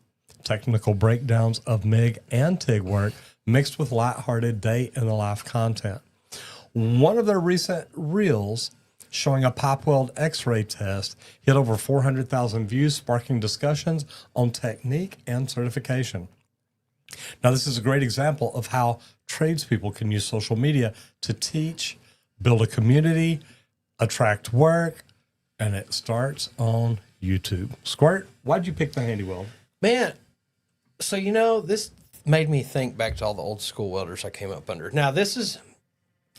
Technical breakdowns of MIG and TIG work mixed with lighthearted day-in-the-life content. One of their recent reels showing a pipe weld x-ray test hit over 400,000 views, sparking discussions on technique and certification. Now, this is a great example of how tradespeople can use social media to teach, build a community, attract work, and it starts on YouTube. Squirt, why'd you pick the Handy Weld? Man, so this made me think back to all the old school welders I came up under. Now, this is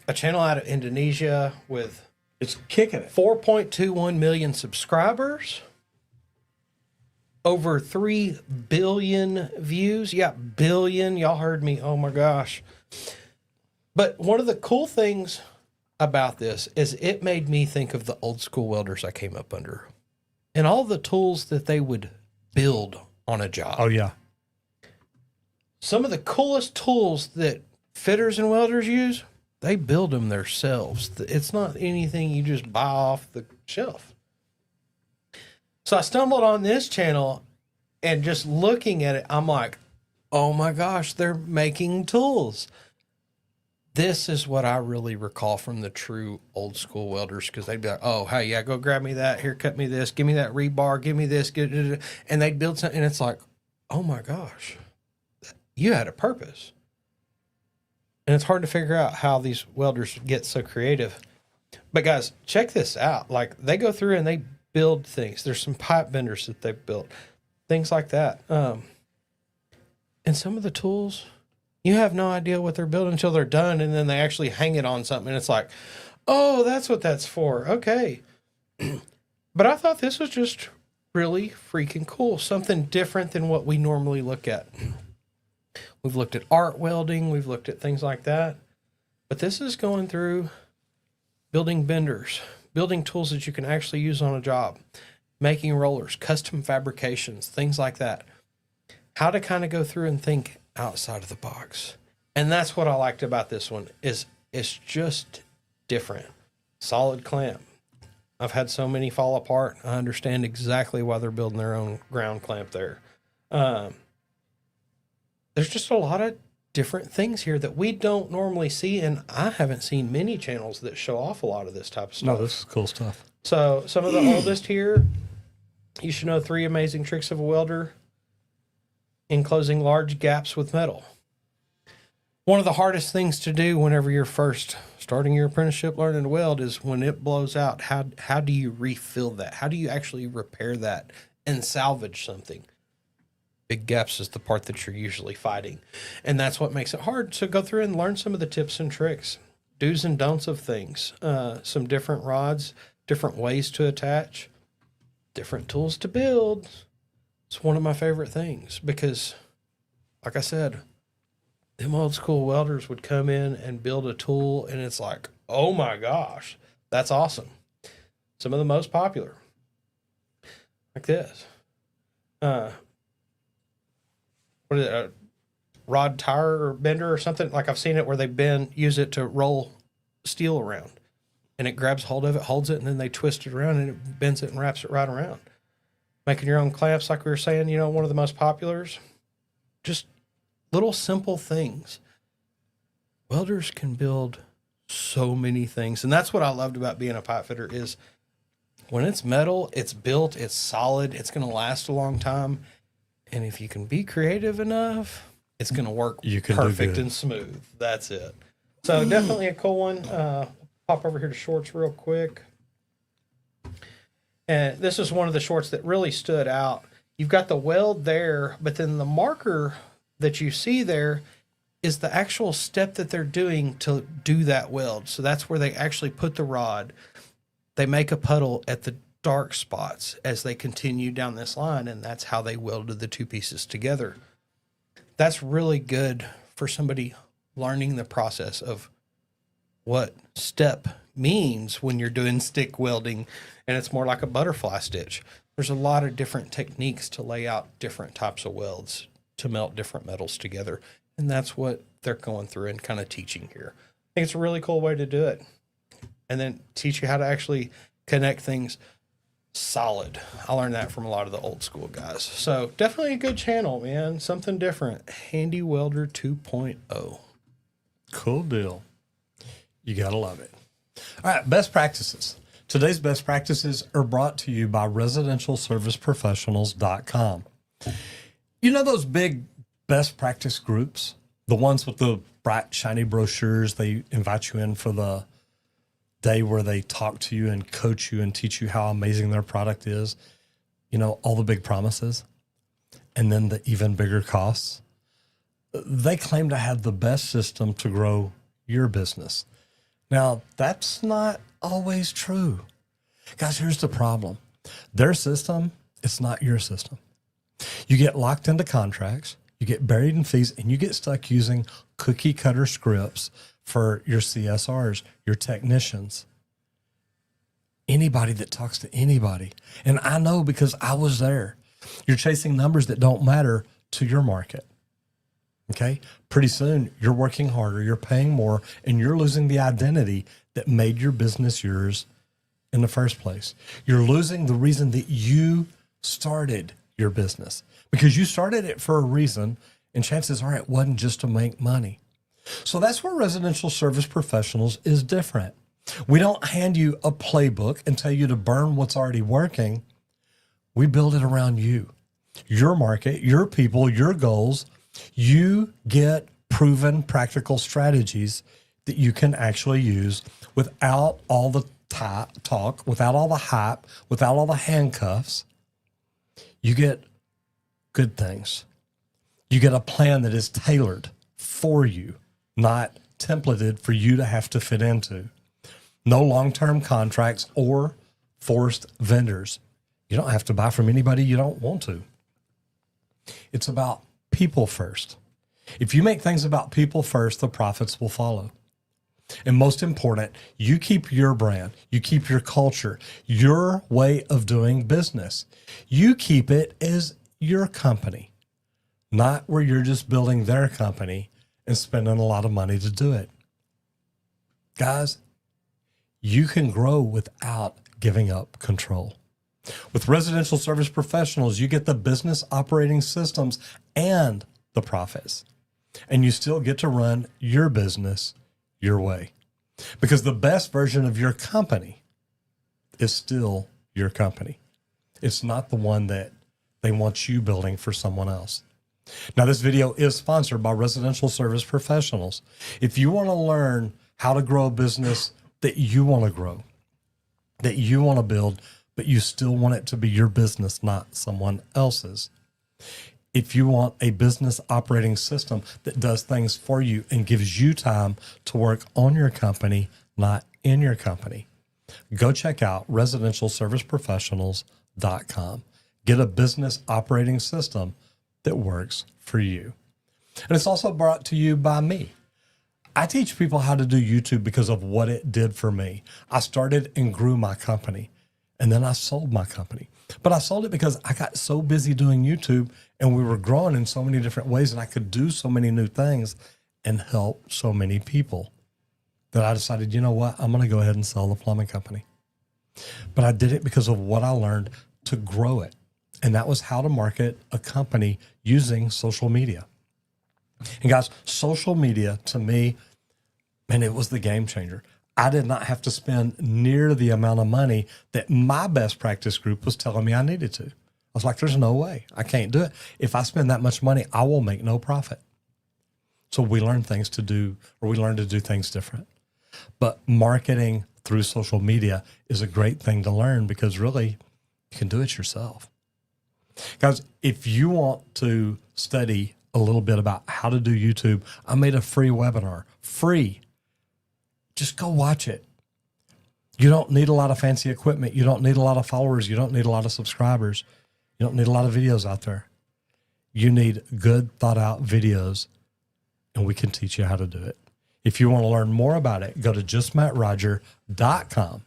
a channel out of Indonesia with It's kicking it. 4.21 million subscribers, over 3 billion views. Yeah, billion. Y'all heard me. Oh my gosh. But one of the cool things about this is it made me think of the old school welders I came up under and all the tools that they would build on a job. Oh, yeah. Some of the coolest tools that fitters and welders use, they build them themselves. It's not anything you just buy off the shelf. So I stumbled on this channel and just looking at it, I'm like, oh my gosh, they're making tools. This is what I really recall from the true old school welders, because they'd be like, oh, hey, yeah, go grab me that. Here, cut me this. Give me that rebar. Give me this. And they'd build something, and it's like, oh my gosh, you had a purpose. And it's hard to figure out how these welders get so creative. But guys, check this out. Like, they go through and they build things. There's some pipe benders that they built, things like that. And some of the tools, you have no idea what they're building until they're done, and then they actually hang it on something, and it's like, oh, that's what that's for. Okay. But I thought this was just really freaking cool. Something different than what we normally look at. We've looked at arc welding. We've looked at things like that. But this is going through building benders, building tools that you can actually use on a job, making rollers, custom fabrications, things like that. How to kind of go through and think outside of the box. And that's what I liked about this one, is it's just different. Solid clamp. I've had so many fall apart. I understand exactly why they're building their own ground clamp there. There's just a lot of different things here that we don't normally see, and I haven't seen many channels that show off a lot of this type of stuff. No, this is cool stuff. So some of the oldest here, you should know 3 amazing tricks of a welder: enclosing large gaps with metal. One of the hardest things to do whenever you're first starting your apprenticeship learning to weld is when it blows out, how do you refill that? How do you actually repair that and salvage something? Big gaps is the part that you're usually fighting. And that's what makes it hard. So go through and learn some of the tips and tricks. do's and don'ts of things, some different rods, different ways to attach, different tools to build. It's one of my favorite things because, like I said, them old school welders would come in and build a tool, and it's like, oh my gosh, that's awesome. Some of the most popular, like this. What is it? A rod tire or bender or something? Like I've seen it where they use it to roll steel around, and it grabs hold of it, holds it, and then they twist it around and it bends it and wraps it right around. Making your own clamps, like we were saying, one of the most populars. Just little simple things. Welders can build so many things. And that's what I loved about being a pipe fitter is when it's metal, it's built, it's solid, it's going to last a long time. And if you can be creative enough, it's going to work perfect and smooth. That's it. So definitely a cool one. Pop over here to shorts real quick. And this is one of the shorts that really stood out. You've got the weld there, but then the marker that you see there is the actual step that they're doing to do that weld. So that's where they actually put the rod. They make a puddle at the dark spots as they continue down this line, and that's how they welded the two pieces together. That's really good for somebody learning the process of what step means when you're doing stick welding, and it's more like a butterfly stitch. There's a lot of different techniques to lay out different types of welds to melt different metals together. And that's what they're going through and kind of teaching here. I think it's a really cool way to do it. And then teach you how to actually connect things solid. I learned that from a lot of the old school guys. So definitely a good channel, man. Something different. Handy Welder 2.0. Cool deal. You got to love it. All right, best practices. Today's best practices are brought to you by residentialserviceprofessionals.com. You know those big best practice groups, the ones with the bright, shiny brochures? They invite you in for the day where they talk to you and coach you and teach you how amazing their product is. All the big promises and then the even bigger costs. They claim to have the best system to grow your business. Now, that's not always true. Guys, here's the problem. Their system, it's not your system. You get locked into contracts, you get buried in fees, and you get stuck using cookie cutter scripts for your CSRs, your technicians, anybody that talks to anybody. And I know because I was there. You're chasing numbers that don't matter to your market. Okay? Pretty soon, you're working harder, you're paying more, and you're losing the identity that made your business yours in the first place. You're losing the reason that you started your business, because you started it for a reason, and chances are it wasn't just to make money. So that's where Residential Service Professionals is different. We don't hand you a playbook and tell you to burn what's already working. We build it around you, your market, your people, your goals. You get proven practical strategies that you can actually use without all the talk, without all the hype, without all the handcuffs. You get good things. You get a plan that is tailored for you, not templated for you to have to fit into. No long-term contracts or forced vendors. You don't have to buy from anybody you don't want to. It's about people first. If you make things about people first, the profits will follow. And most important, you keep your brand, you keep your culture, your way of doing business. You keep it as your company, not where you're just building their company and spending a lot of money to do it. Guys, you can grow without giving up control. With Residential Service Professionals, you get the business operating systems and the profits, and you still get to run your business your way, because the best version of your company is still your company. It's not the one that they want you building for someone else. Now, this video is sponsored by Residential Service Professionals. If you want to learn how to grow a business that you want to grow, that you want to build, but you still want it to be your business, not someone else's, If you want a business operating system that does things for you and gives you time to work on your company, not in your company, go check out residentialserviceprofessionals.com. Get a business operating system that works for you. And it's also brought to you by me. I teach people how to do YouTube because of what it did for me. I started and grew my company, and then I sold my company. But I sold it because I got so busy doing YouTube, and we were growing in so many different ways, and I could do so many new things and help so many people that I decided, you know what, I'm going to go ahead and sell the plumbing company. But I did it because of what I learned to grow it. And that was how to market a company using social media. And guys, social media to me, man, it was the game changer. I did not have to spend near the amount of money that my best practice group was telling me I needed to. I was like, there's no way. I can't do it. If I spend that much money, I will make no profit. So we learned things to do, or we learned to do things different. But marketing through social media is a great thing to learn because really you can do it yourself. Guys, if you want to study a little bit about how to do YouTube, I made a free webinar. Free. Just go watch it. You don't need a lot of fancy equipment. You don't need a lot of followers. You don't need a lot of subscribers. You don't need a lot of videos out there. You need good, thought out videos, and we can teach you how to do it. If you want to learn more about it, go to justmattroger.com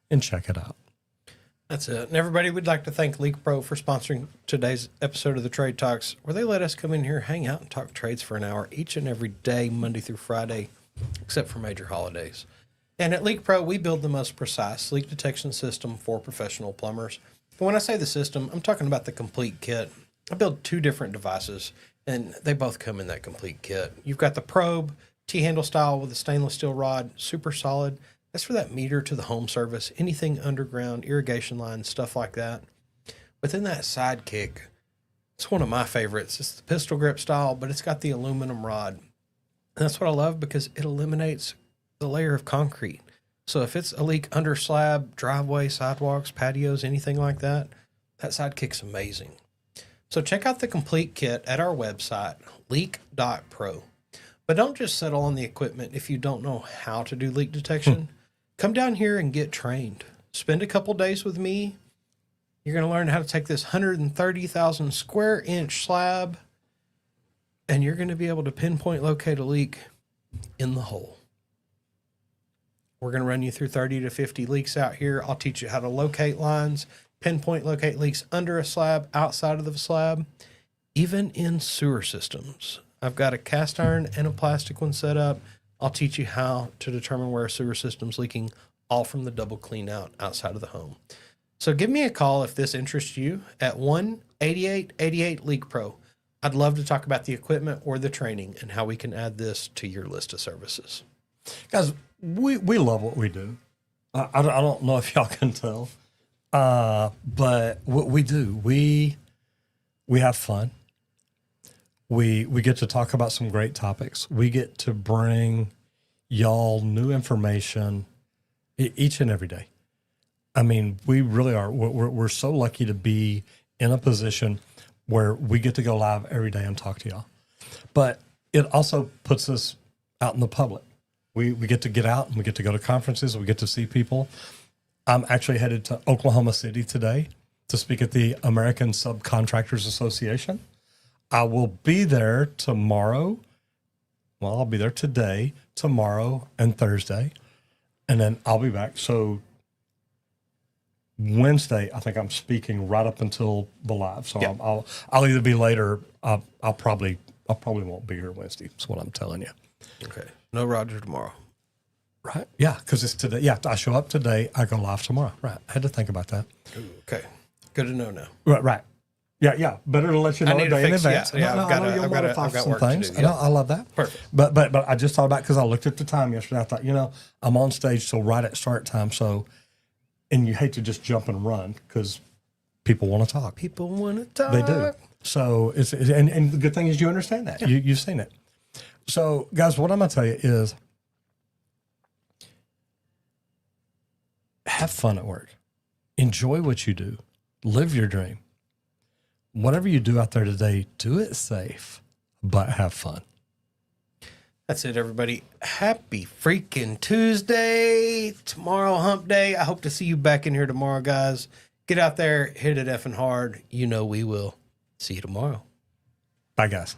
and check it out. That's it. And everybody, we'd like to thank LeakPro for sponsoring today's episode of the Trade Talks, where they let us come in here, hang out, and talk trades for an hour each and every day, Monday through Friday, except for major holidays. And at LeakPro, we build the most precise leak detection system for professional plumbers. But when I say the system, I'm talking about the complete kit. I build 2 different devices, and they both come in that complete kit. You've got the probe, T-handle style with a stainless steel rod, super solid. That's for that meter to the home service, anything underground, irrigation lines, stuff like that. But then that sidekick, it's one of my favorites. It's the pistol grip style, but it's got the aluminum rod. And that's what I love because it eliminates the layer of concrete. So if it's a leak under slab, driveway, sidewalks, patios, anything like that, that sidekick's amazing. So check out the complete kit at our website, leak.pro. But don't just settle on the equipment if you don't know how to do leak detection. Come down here and get trained. Spend a couple days with me. You're going to learn how to take this 130,000 square inch slab, and you're going to be able to pinpoint locate a leak in the hole. We're going to run you through 30 to 50 leaks out here. I'll teach you how to locate lines, pinpoint locate leaks under a slab, outside of the slab, even in sewer systems. I've got a cast iron and a plastic one set up. I'll teach you how to determine where a sewer system's leaking, all from the double clean out outside of the home. So give me a call if this interests you at 1-8888-LEAKPRO. I'd love to talk about the equipment or the training and how we can add this to your list of services. Guys, we love what we do. I don't know if y'all can tell, but what we do, we have fun. We get to talk about some great topics. We get to bring y'all new information each and every day. I mean, we really are. We're so lucky to be in a position where we get to go live every day and talk to y'all. But it also puts us out in the public. We get to get out and we get to go to conferences. We get to see people. I'm actually headed to Oklahoma City today to speak at the American Subcontractors Association. I will be there tomorrow. Well, I'll be there today, tomorrow, and Thursday. And then I'll be back. So Wednesday, I think I'm speaking right up until the live. So yep. I'll either be later. I'll probably won't be here Wednesday. That's what I'm telling you. Okay. No Roger tomorrow. Right. Yeah. Because it's today. Yeah. I show up today. I go live tomorrow. Right. I had to think about that. Okay. Good to know now. Right. Yeah. Better to let you know a day in advance. Yeah, I've got work to do. I love that. Perfect. But I just thought about, because I looked at the time yesterday. I thought, I'm on stage till right at start time. So, and you hate to just jump and run because people want to talk. People want to talk. They do. So and the good thing is you understand that. Yeah. You've seen it. So guys, what I'm going to tell you is have fun at work. Enjoy what you do. Live your dream. whatever you do out there today, do it safe, but have fun. That's it, everybody. Happy freaking Tuesday. Tomorrow, hump day. I hope to see you back in here tomorrow, guys. Get out there, hit it effing hard. You know we will. See you tomorrow. Bye, guys.